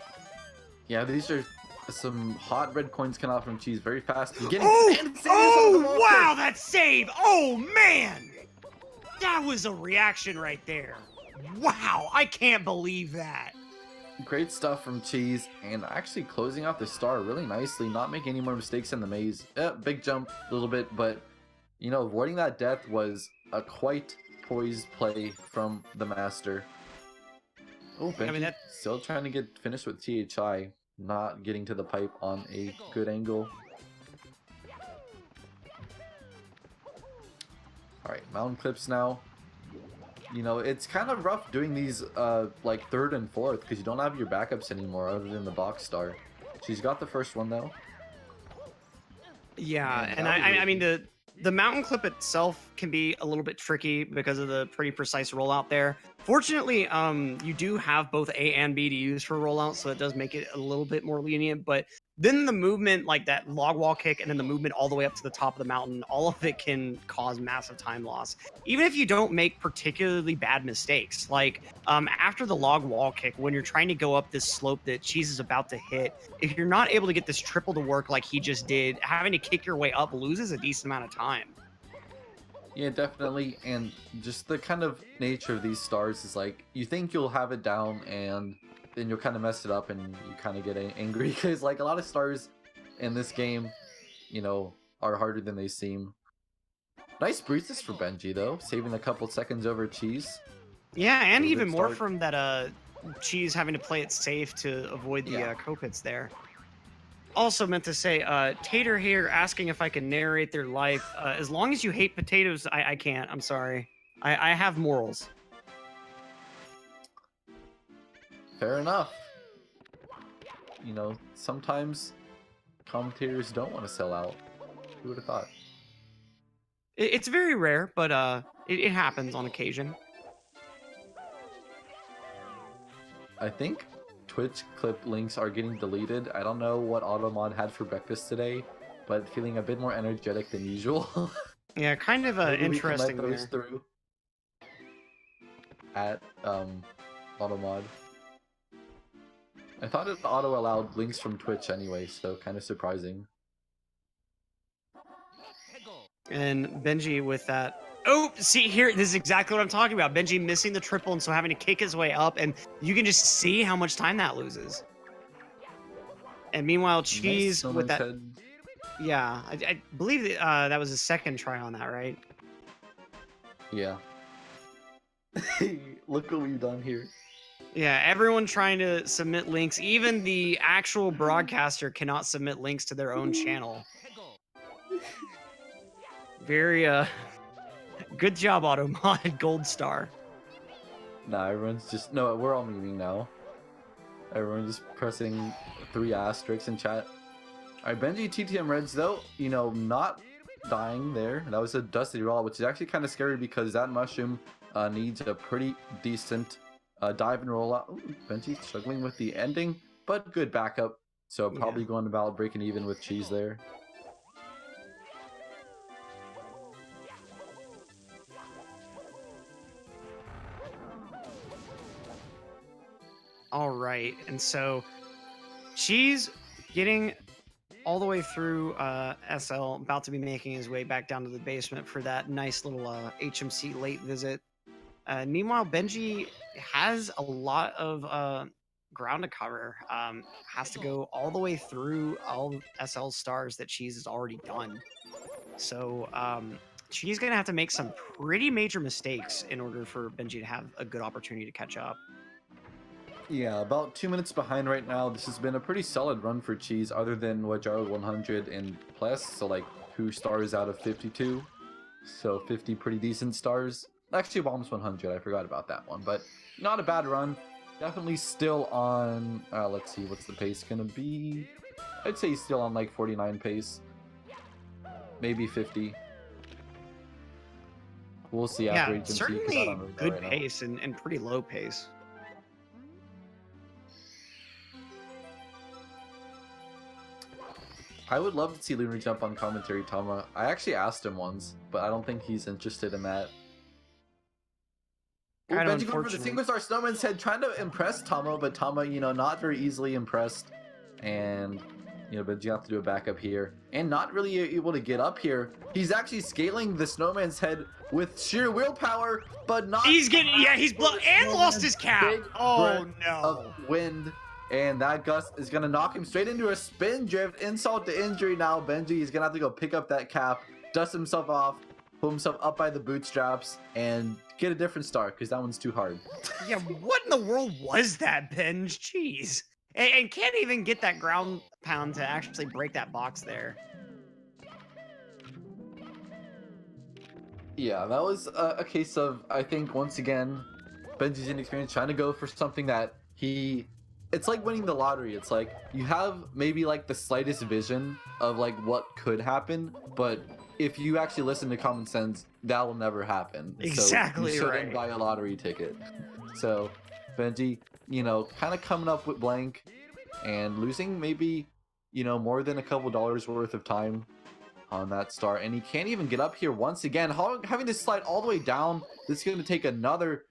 Yeah, these are some hot red coins coming out from Cheese very fast. He's getting Oh, and saves on the oh, wall wow, kick. that save. Oh, man. That was a reaction right there. Wow, I can't believe that. Great stuff from Cheese, and actually closing out the star really nicely, not making any more mistakes in the maze. Big jump a little bit, but, you know, avoiding that death was a quite poised play from the master. Oh, I mean, Benji still trying to get finished with THI, not getting to the pipe on a good angle. Alright, mountain clips now. You know, it's kind of rough doing these like third and fourth, because you don't have your backups anymore other than the box star. She's got the first one though. yeah, And and that was I mean, risky. the mountain clip itself can be a little bit tricky because of the pretty precise rollout there. Fortunately, you do have both A and B to use for rollout, so it does make it a little bit more lenient. But then the movement, like that log wall kick, and then the movement all the way up to the top of the mountain, all of it can cause massive time loss, even if you don't make particularly bad mistakes. Like after the log wall kick, when you're trying to go up this slope that Cheese is about to hit, if you're not able to get this triple to work like he just did, having to kick your way up loses a decent amount of time. Yeah, definitely. And just the kind of nature of these stars is like, you think you'll have it down and then you'll kind of mess it up and you kind of get angry, because like a lot of stars in this game, you know, are harder than they seem. Nice breezes for Benji though, saving a couple seconds over Cheese. Yeah, and Really even good more start. from that Cheese having to play it safe to avoid the Yeah. co-pits there. Also meant to say, Tater here asking if I can narrate their life. As long as you hate potatoes, I can't. I'm sorry. I have morals. Fair enough. You know, sometimes commentators don't want to sell out. Who would have thought? It's very rare, but it happens on occasion. I think Twitch clip links are getting deleted. I don't know what Automod had for breakfast today, but feeling a bit more energetic than usual. Yeah, kind of Maybe we can let interesting those there. through at Automod. I thought it auto allowed links from Twitch anyway, so kind of surprising. And Benji with that. Oh, see here, this is exactly what I'm talking about. Benji missing the triple and so having to kick his way up, and you can just see how much time that loses. And meanwhile, Nice, Cheese so with nice that. head. Yeah, I believe that was his second try on that, right? Yeah. Look what we've done here. Yeah, everyone trying to submit links. Even the actual broadcaster cannot submit links to their own channel. Very good job, Automod. Gold star. Nah, everyone's just no. We're all memeing now. Everyone's just pressing 3 asterisks in chat. Alright, Benji TTM Reds though, you know, not dying there. That was a dusty roll, which is actually kind of scary because that mushroom needs a pretty decent dive and roll out. Ooh, Benji struggling with the ending, but good backup. So probably Yeah. going about breaking even with Cheese there. All right, and so Cheese getting all the way through SL, about to be making his way back down to the basement for that nice little HMC late visit. Meanwhile, Benji has a lot of ground to cover. Has to go all the way through all SL stars that Cheese has already done. So Cheese gonna have to make some pretty major mistakes in order for Benji to have a good opportunity to catch up. Yeah, about 2 minutes behind right now. This has been a pretty solid run for Cheese, other than Wajaro 100 and plus, so like 2 stars out of 52. So 50 pretty decent stars. Actually, Bombs 100, I forgot about that one, but not a bad run. Definitely still on, let's see, what's the pace gonna be? I'd say he's still on like 49 pace. Maybe 50. We'll see after Yeah, HMC. certainly good right pace and pretty low pace. I would love to see Lunar jump on commentary, Tama. I actually asked him once, but I don't think he's interested in that. Ooh, Kind of Benji going for the unfortunate. single star snowman's head, trying to impress Tama, but Tama, you know, not very easily impressed. And, you know, Benji have to do a backup here. And not really able to get up here. He's actually scaling the snowman's head with sheer willpower, but not... He's getting, yeah, he's and lost his cap. Big Oh, breath no. of wind. And that gust is going to knock him straight into a spin drift. Insult to injury now. Benji is going to have to go pick up that cap, dust himself off, pull himself up by the bootstraps, and get a different star, because that one's too hard. Yeah, what in the world was that, Benj? Jeez. And can't even get that ground pound to actually break that box there. Yeah, that was a case of, I think, once again, Benji's inexperience trying to go for something that it's like winning the lottery. It's like you have maybe like the slightest vision of like what could happen, but if you actually listen to common sense, that will never happen. Exactly, so you shouldn't right. buy a lottery ticket. So Benji, you know, kind of coming up with blank and losing maybe, you know, more than a couple dollars worth of time on that star, and he can't even get up here once again, having to slide all the way down. This is going to take another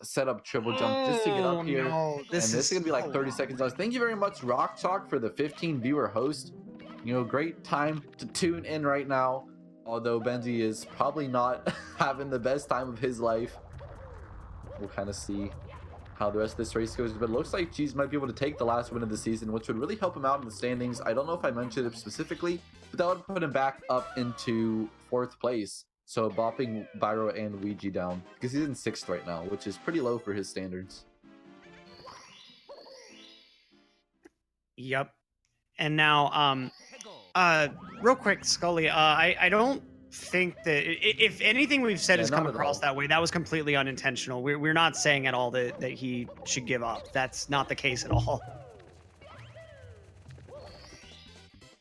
setup triple jump just to get up here. No, This is gonna be like 30 seconds left. Thank you very much, Rock Chalk, for the 15 viewer host. You know, great time to tune in right now, although Benji is probably not having the best time of his life. We'll kind of see how the rest of this race goes, but it looks like Cheese might be able to take the last win of the season, which would really help him out in the standings. I don't know if I mentioned it specifically, but that would put him back up into 4th place. So bopping Byro and Ouija down, because he's in 6th right now, which is pretty low for his standards. Yep. And now, real quick, Scully, I don't think that if anything we've said has come across that way, that was completely unintentional. We're not saying at all that he should give up. That's not the case at all.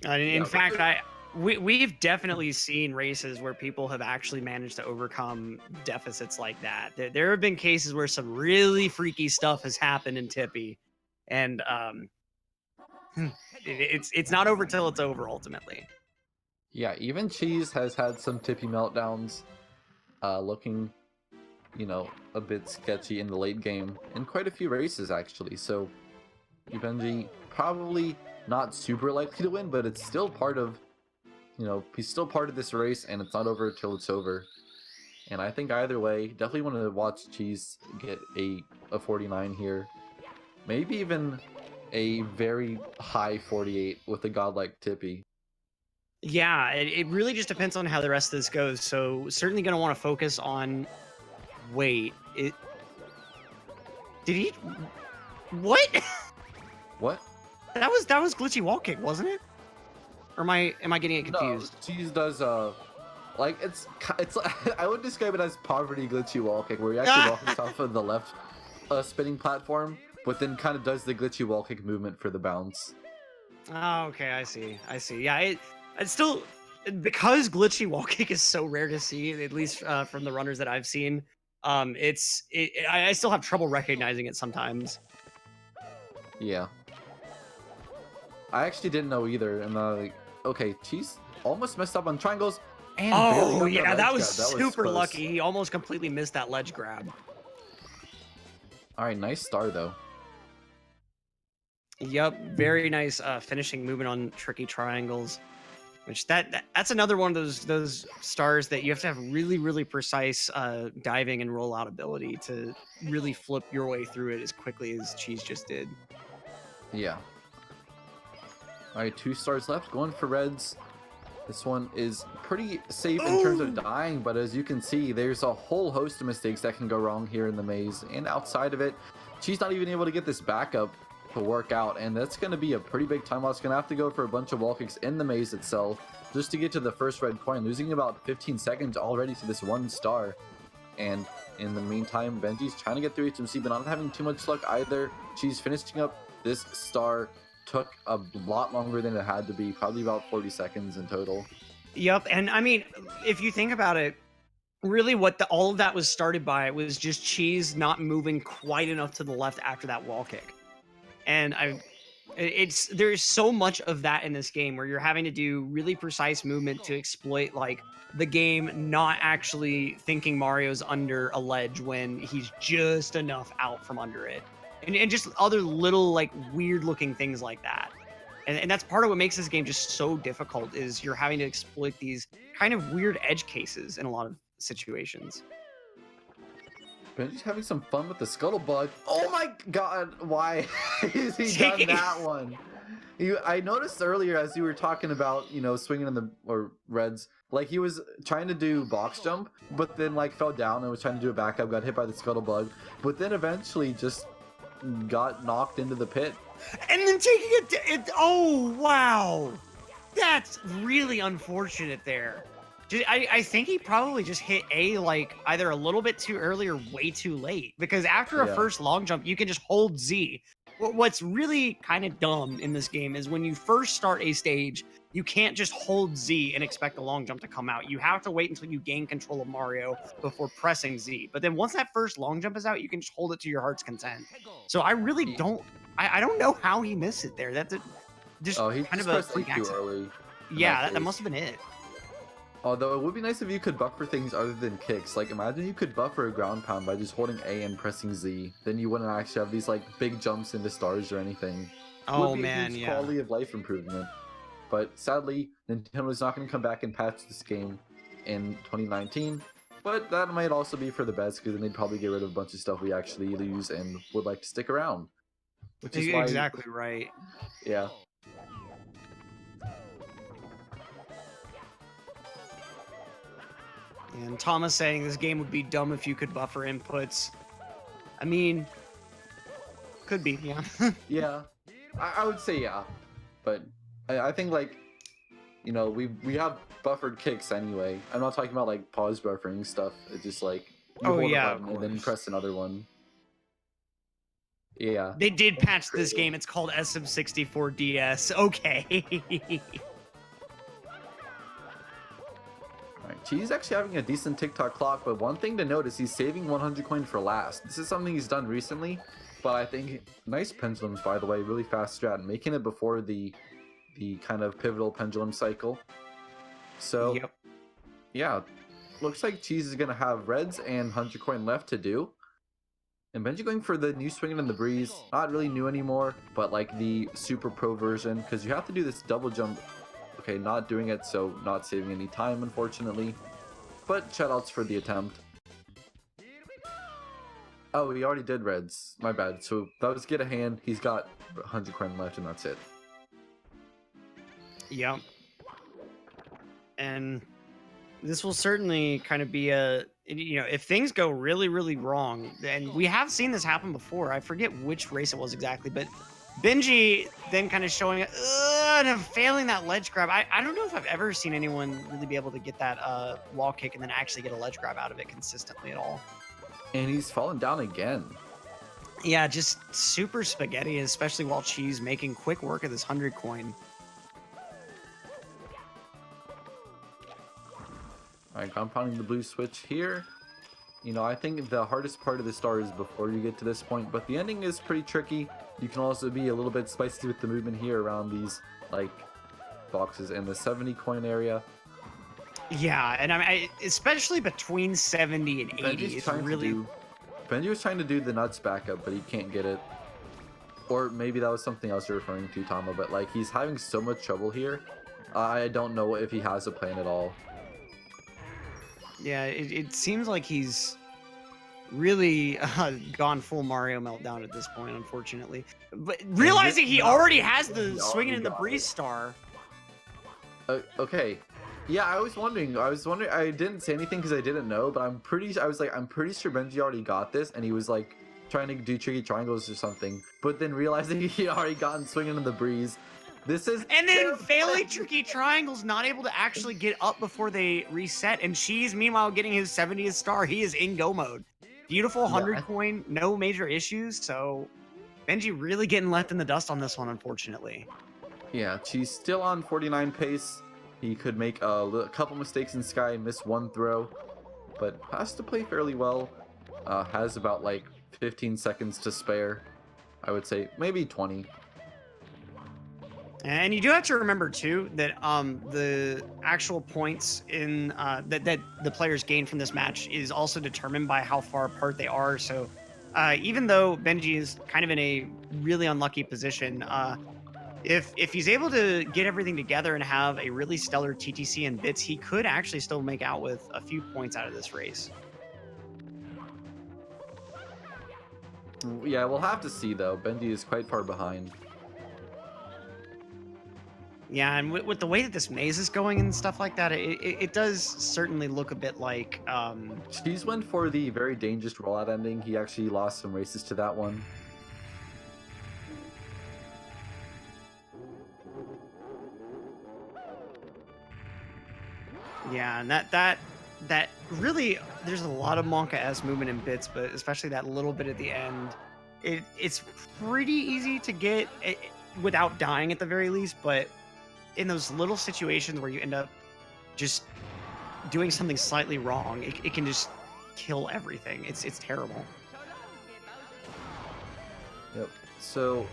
In fact, we've definitely seen races where people have actually managed to overcome deficits like that. There have been cases where some really freaky stuff has happened in Tippy, and it's not over till it's over ultimately. Yeah, even Cheese has had some Tippy meltdowns, looking, you know, a bit sketchy in the late game in quite a few races actually. So Benji probably not super likely to win, but it's still part of, you know, he's still part of this race, and it's not over till it's over. And I think either way, definitely want to watch Cheese get a 49 here. Maybe even a very high 48 with a godlike Tippy. Yeah, it really just depends on how the rest of this goes. So certainly going to want to focus on... Wait, did he... What? What? That was glitchy wall kick, wasn't it? Or am I getting it confused? No, Cheese does like it's I would describe it as poverty glitchy wall kick, where he actually walks off of the left spinning platform, but then kind of does the glitchy wall kick movement for the bounce. Oh, okay, I see. Yeah, it's still, because glitchy wall kick is so rare to see, at least from the runners that I've seen. I still have trouble recognizing it sometimes. Yeah. I actually didn't know either, and like, okay, Cheese almost messed up on triangles. And oh yeah, that was grab. super lucky. He almost completely missed that ledge grab. All right, nice star though. Yep, very nice finishing movement on tricky triangles. Which that's another one of those stars that you have to have really precise diving and rollout ability to really flip your way through it as quickly as Cheese just did. Yeah. All right, 2 stars left. Going for reds. This one is pretty safe in terms of dying, but as you can see, there's a whole host of mistakes that can go wrong here in the maze. And outside of it, she's not even able to get this backup to work out, and that's going to be a pretty big time loss. Going to have to go for a bunch of wall kicks in the maze itself just to get to the first red coin, losing about 15 seconds already to this 1 star. And in the meantime, Benji's trying to get through HMC, but not having too much luck either. She's finishing up this star. Took a lot longer than it had to be, probably about 40 seconds in total. Yep, and I mean, if you think about it, really what all of that was started by was just Cheese not moving quite enough to the left after that wall kick. And there's so much of that in this game where you're having to do really precise movement to exploit like the game not actually thinking Mario's under a ledge when he's just enough out from under it. And just other little like weird looking things like that. And that's part of what makes this game just so difficult is you're having to exploit these kind of weird edge cases in a lot of situations. Benji's having some fun with the scuttlebutt. Oh my god, why has he done that one? I noticed earlier as you were talking about, you know, swinging in the reds, like he was trying to do box jump, but then like fell down and was trying to do a backup, got hit by the scuttlebug, but then eventually just got knocked into the pit. And then taking it, oh wow, that's really unfortunate there. I think he probably just hit A like either a little bit too early or way too late, because after a first long jump, you can just hold Z. What's really kind of dumb in this game is when you first start a stage, you can't just hold Z and expect a long jump to come out. You have to wait until you gain control of Mario before pressing Z. But then once that first long jump is out, you can just hold it to your heart's content. So I really don't, I don't know how he missed it there. That's just he kind just of a pressed too early. Yeah, that must have been it. Although it would be nice if you could buffer things other than kicks. Like imagine you could buffer a ground pound by just holding A and pressing Z. Then you wouldn't actually have these like big jumps into stars or anything. Oh would be man, a huge yeah. quality of life improvement. But sadly, Nintendo's not going to come back and patch this game in 2019. But that might also be for the best, because then they'd probably get rid of a bunch of stuff we actually use and would like to stick around. Which is why, exactly right. Yeah. And Thomas saying this game would be dumb if you could buffer inputs. I mean, could be, yeah. Yeah, I would say yeah, but I think like, you know, we have buffered kicks anyway. I'm not talking about like pause buffering stuff. It's just like you hold a button and then you press another one. Yeah. They did patch this game. It's called SM64 DS. Okay. Alright, Cheese actually having a decent TikTok clock, but one thing to note is he's saving 100 coin for last. This is something he's done recently, but I think nice pendulums, by the way, really fast strat, making it before the kind of pivotal pendulum cycle. So, yeah, looks like Cheese is going to have reds and 100 coin left to do. And Benji going for the new swinging in the breeze, not really new anymore, but like the super pro version, because you have to do this double jump. Okay, not doing it, so not saving any time, unfortunately. But shoutouts for the attempt. Oh, he already did reds. My bad. So that was get a hand. He's got 100 coin left, and that's it. Yep. And this will certainly kind of be a, you know, if things go really, really wrong, and we have seen this happen before. I forget which race it was exactly, but Benji then kind of showing and failing that ledge grab. I don't know if I've ever seen anyone really be able to get that wall kick and then actually get a ledge grab out of it consistently at all. And he's fallen down again. Yeah, just super spaghetti, especially while Cheese making quick work of this 100 coin. Alright, compounding the blue switch here. You know, I think the hardest part of the star is before you get to this point, but the ending is pretty tricky. You can also be a little bit spicy with the movement here around these, like, boxes in the 70 coin area. Yeah, and I mean, especially between 70 and 80, it's really... Benji was trying to do the nuts backup, but he can't get it. Or maybe that was something else you're referring to, Tama, but like he's having so much trouble here. I don't know if he has a plan at all. Yeah, it seems like he's really gone full Mario meltdown at this point, unfortunately. But realizing he already has the swinging in the breeze star. Okay. Yeah, I was wondering. I didn't say anything because I didn't know, but I'm pretty sure Benji already got this, and he was like trying to do tricky triangles or something. But then realizing he already gotten swinging in the breeze. This is and then failing tricky triangles, not able to actually get up before they reset. And Cheese, meanwhile, getting his 70th star. He is in go mode. Beautiful 100 coin, no major issues. So Benji really getting left in the dust on this one, unfortunately. Yeah, she's still on 49 pace. He could make a couple mistakes in Sky, miss one throw, but has to play fairly well. Has about like 15 seconds to spare. I would say maybe 20. And you do have to remember too that the actual points in that the players gain from this match is also determined by how far apart they are. So even though Benji is kind of in a really unlucky position, if he's able to get everything together and have a really stellar TTC and bits, he could actually still make out with a few points out of this race. Yeah, we'll have to see though. Benji is quite far behind. Yeah, and with the way that this maze is going and stuff like that, it does certainly look a bit like... Cheese went for the very dangerous rollout ending. He actually lost some races to that one. Yeah, and that really, there's a lot of Monka-esque movement in bits, but especially that little bit at the end, it's pretty easy to get without dying at the very least, but in those little situations where you end up just doing something slightly wrong, it can just kill everything. It's terrible. Yep. So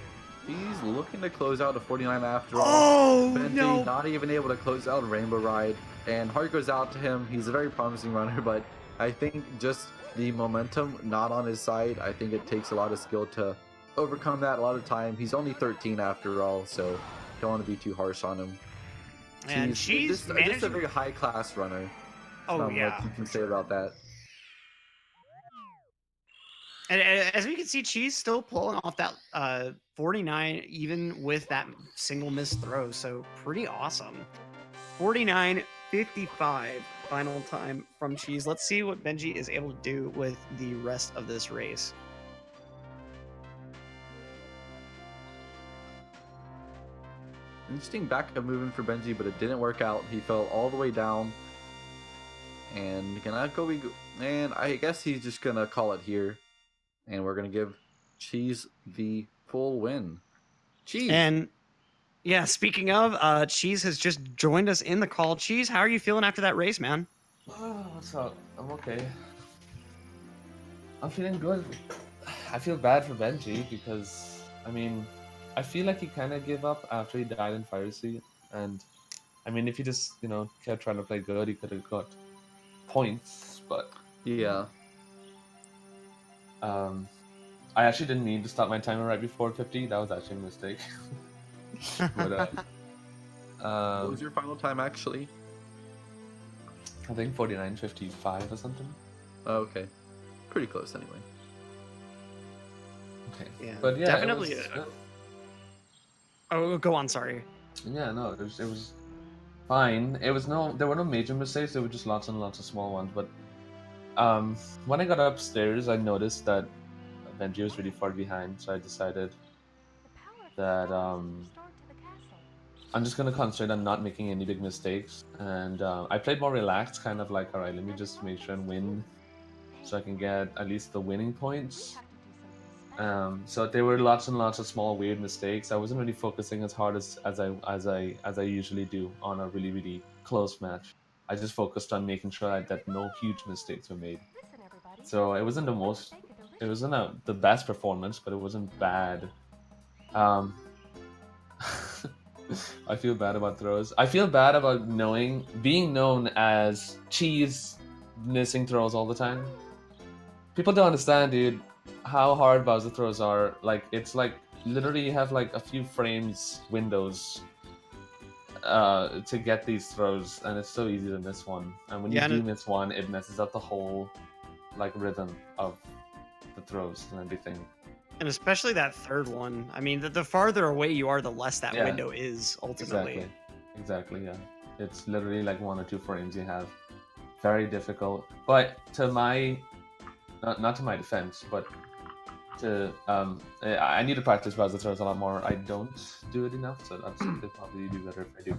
he's looking to close out a 49 after all. Oh, Benji no. not even able to close out Rainbow Ride, and heart goes out to him. He's a very promising runner, but I think just the momentum not on his side. I think it takes a lot of skill to overcome that. A lot of time. He's only 13 after all, so don't want to be too harsh on him. And she's just a very high class runner. Oh, not yeah. much you can say about that. And as we can see, Cheese still pulling off that 49 even with that single missed throw. So pretty awesome. 49.55 final time from Cheese. Let's see what Benji is able to do with the rest of this race. Interesting backup movement for Benji, but it didn't work out. He fell all the way down. And and I guess he's just gonna call it here. And we're gonna give Cheese the full win. Cheese. And yeah, speaking of, Cheese has just joined us in the call. Cheese, how are you feeling after that race, man? Oh, what's up? I'm okay. I'm feeling good. I feel bad for Benji because, I mean, I feel like he kind of gave up after he died in Fire Sea. And, I mean, if he just, kept trying to play good, he could have got points. But, yeah. I actually didn't need to start my timer right before 50. That was actually a mistake. But, what was your final time, actually? I think 49.55 or something. Oh, okay. Pretty close, anyway. Okay. Yeah, but yeah, definitely. Oh, go on. Sorry. Yeah, no, it was fine. There were no major mistakes. There were just lots and lots of small ones. But when I got upstairs, I noticed that Benji was really far behind. So I decided that I'm just gonna concentrate on not making any big mistakes. And I played more relaxed, kind of like, all right, let me just make sure and win, so I can get at least the winning points. So there were lots and lots of small weird mistakes. I wasn't really focusing as hard as I usually do on a really, really close match. I just focused on making sure that no huge mistakes were made. So it wasn't the best performance, but it wasn't bad. I feel bad about throws. I feel bad about being known as Cheese missing throws all the time. People don't understand, dude, how hard Bowser throws are. Like, it's like literally you have like a few frames windows to get these throws, and it's so easy to miss one. And when you Yeah, do miss one, it messes up the whole like rhythm of the throws and everything. and especially that third one. I mean, the farther away you are, the less that Yeah. window is ultimately. Exactly, yeah. It's literally like 1 or 2 frames you have. Very difficult. But to my, not to my defense, but to, I need to practice browser throws a lot more. I don't do it enough, so that's could probably do better if I do.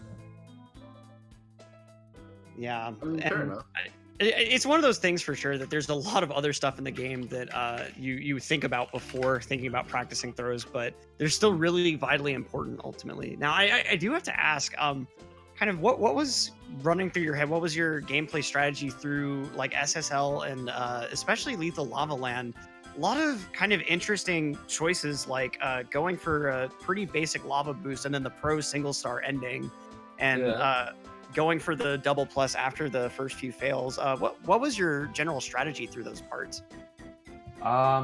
Yeah, Fair and enough. it's one of those things for sure that there's a lot of other stuff in the game that you think about before thinking about practicing throws, but they're still really vitally important ultimately. Now, I do have to ask, kind of what was running through your head? What was your gameplay strategy through like SSL and especially Lethal Lava Land? A lot of kind of interesting choices, like going for a pretty basic lava boost and then the pro single star ending, and Yeah. going for the double plus after the first few fails. What was your general strategy through those parts?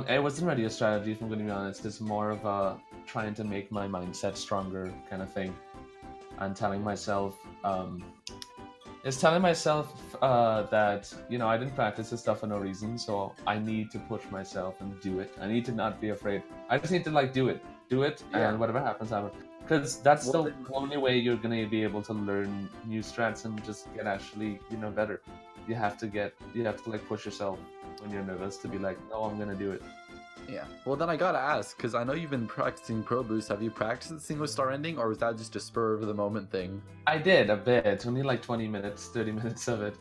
It wasn't really a strategy, if I'm going to be honest. It's more of a trying to make my mindset stronger kind of thing, and telling myself, that I didn't practice this stuff for no reason, so I need to push myself and do it. I need to not be afraid. I just need to like do it, Yeah. and whatever happens, happens. Because that's Well, the only way you're gonna be able to learn new strats and just get actually better. You have to like push yourself when you're nervous to be like, no, I'm gonna do it. Yeah. Well, then I gotta ask, because I know you've been practicing Pro Boost. Have you practiced the single star ending, or was that just a spur of the moment thing? I did a bit, only like 20 minutes, 30 minutes of it.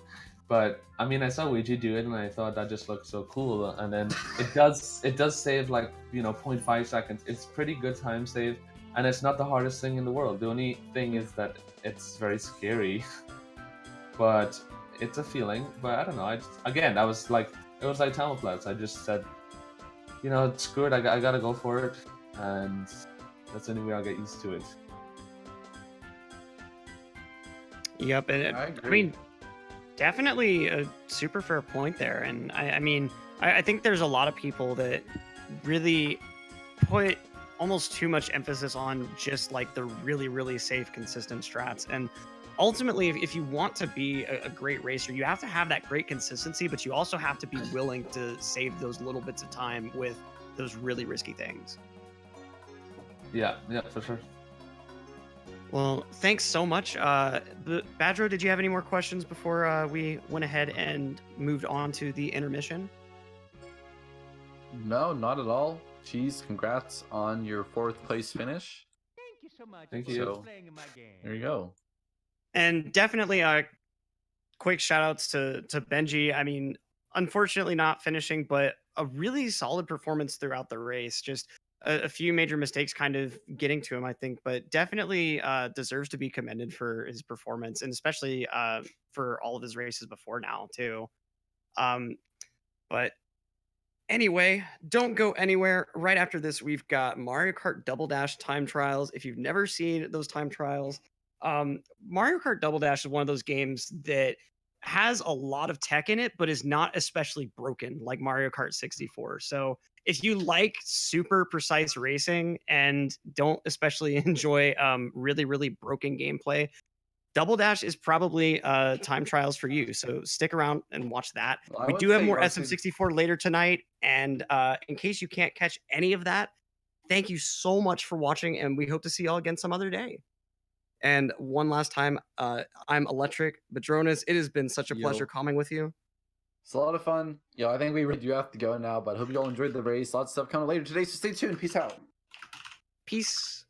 But I mean, I saw Ouija do it, and I thought that just looked so cool. And then it does save like 0.5 seconds. It's pretty good time save, and it's not the hardest thing in the world. The only thing is that it's very scary, but it's a feeling. But I don't know. Again, it was like Talonflats. I just said, screw it. I gotta go for it, and that's the only way I'll get used to it. Yep, and I I agree. mean, definitely a super fair point there. And I mean, I think there's a lot of people that really put almost too much emphasis on just like the really, really safe, consistent strats. And ultimately, if you want to be a great racer, you have to have that great consistency, but you also have to be willing to save those little bits of time with those really risky things. Yeah, for sure. Well, thanks so much. Badro, did you have any more questions before we went ahead and moved on to the intermission? No, not at all. Cheese, congrats on your 4th place finish. Thank you so much Thank for you. playing in my game. There you go. And definitely quick shout outs to Benji. I mean, unfortunately not finishing, but a really solid performance throughout the race. Just a few major mistakes kind of getting to him, I think, but definitely deserves to be commended for his performance, and especially for all of his races before now too. Um, but anyway, don't go anywhere. Right after this, we've got Mario Kart Double Dash time trials. If you've never seen those time trials, Mario Kart Double Dash is one of those games that has a lot of tech in it, but is not especially broken like Mario Kart 64. So if you like super precise racing and don't especially enjoy really, really broken gameplay, Double Dash is probably time trials for you. So stick around and watch that. Well, I We would do have say more also, SM64 later tonight. And in case you can't catch any of that, thank you so much for watching. And we hope to see y'all again some other day. And one last time, I'm Electric Badronis. It has been such a pleasure yo, calming with you. it's a lot of fun. Yo, I think we really do have to go now, but hope you all enjoyed the race. Lots of stuff coming later today, so stay tuned. Peace out. Peace.